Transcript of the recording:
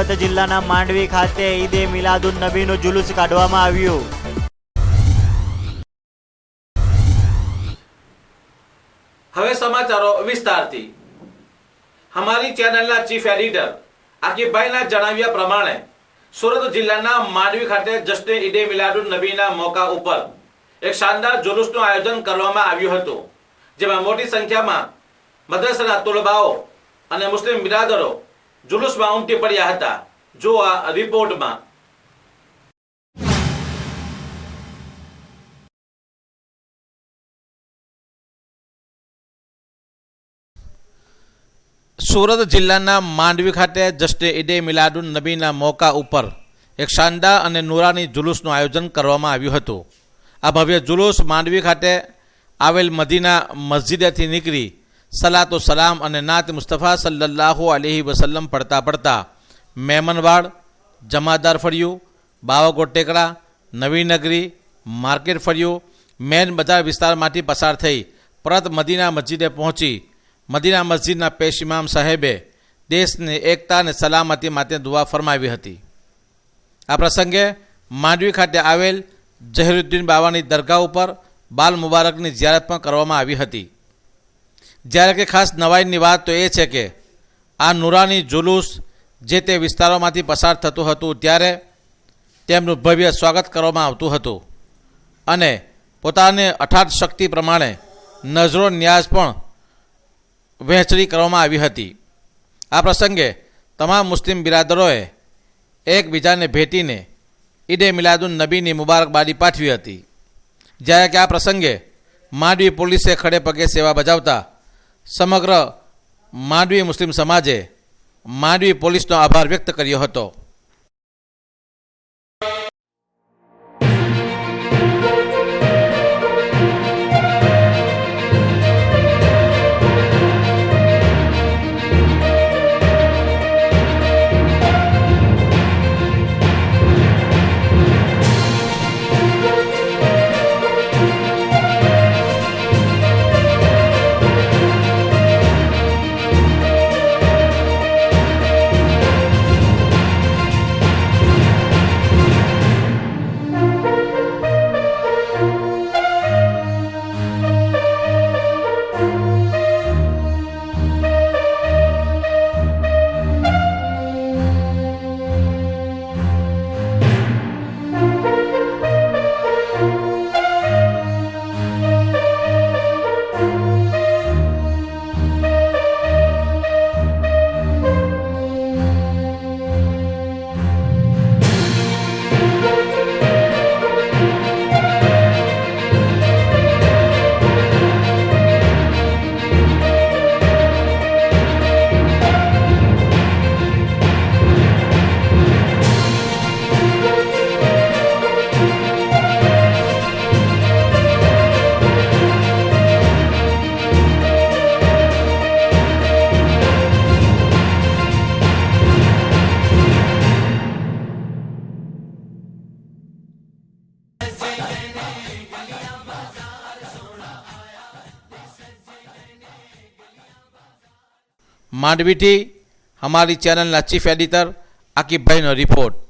સુરત જિલ્લાના માંડવી ખાતે ઈદે મિલાદુન નબીનું जुलूस કાઢવામાં આવ્યું। હવે સમાચારો વિસ્તારથી। हमारी चैनलના ચીફ એડિટર આકીબભાઈના જણાવ્યા પ્રમાણે સુરત જિલ્લાના માંડવી ખાતે જશ્ને ઈદે મિલાદુન નબીના મોકા ઉપર એક શાનદાર जुलूसનું આયોજન કરવામાં આવ્યું હતું, જેમાં મોટી સંખ્યામાં મદ્રસાના તોલબાઓ અને મુસ્લિમ બિરાદરો जुलूसમાં ઉમટી પડ્યા હતા। જો આ રિપોર્ટમાં। સુરત જિલ્લાના માંડવી ખાતે જશ્ને ઈદે મિલાદુન નબીના મોકા ઉપર એક શાનદાર અને નૂરાની जुलूसનું આયોજન કરવામાં આવ્યું હતું। આ ભવ્ય जुलूस માંડવી ખાતે આવેલ મદીના મસ્જિદેથી નીકળી સલાતો સલામ અને નાત મુસ્તફા સલ્લલ્લાહુ અલૈહિ વસલ્લમ પડતા પડતા મેમનવાડ, જમાદાર ફળિયું, બાવાગોટ ટેકરા, નવી નગરી, માર્કેટ ફળિયું, મેન બજાર વિસ્તારમાંથી પસાર થઈ પરત મદીના મસ્જિદે પહોંચી મદીના મસ્જિદના પેશ ઇમામ સાહેબે દેશની એકતા અને સલામતી માટે દુઆ ફરમાવી હતી। આ પ્રસંગે માંડવી ખાતે આવેલ ઝહીરુદ્દીન બાવાની દરગાહ ઉપર બાલ મુબારકની જિયારત પણ કરવામાં આવી હતી। જ્યારે કે ખાસ નવાઈની વાત તો એ છે કે આ નૂરાની जुलूस જે તે વિસ્તારોમાંથી પસાર થતું હતું ત્યારે તેમનું ભવ્ય સ્વાગત કરવામાં આવતું હતું અને પોતાની અથાટ શક્તિ પ્રમાણે નજરો ન્યાઝ પણ વહેંચણી કરવામાં આવી હતી। આ પ્રસંગે તમામ મુસ્લિમ બિરાદરોએ એકબીજાને ભેટીને ઈદે મિલાદુન નબીની મુબારકબાદી પાઠવી હતી। જ્યારે કે આ પ્રસંગે માંડવી પોલીસે ખડે પગે સેવા બજાવતા સમગ્ર માંડવી મુસ્લિમ સમાજે માંડવી પોલીસનો આભાર વ્યક્ત કર્યો હતો। માંડવીથી हमारी चैनलના ચીફ એડિટર આકીબભાઈનો રિપોર્ટ।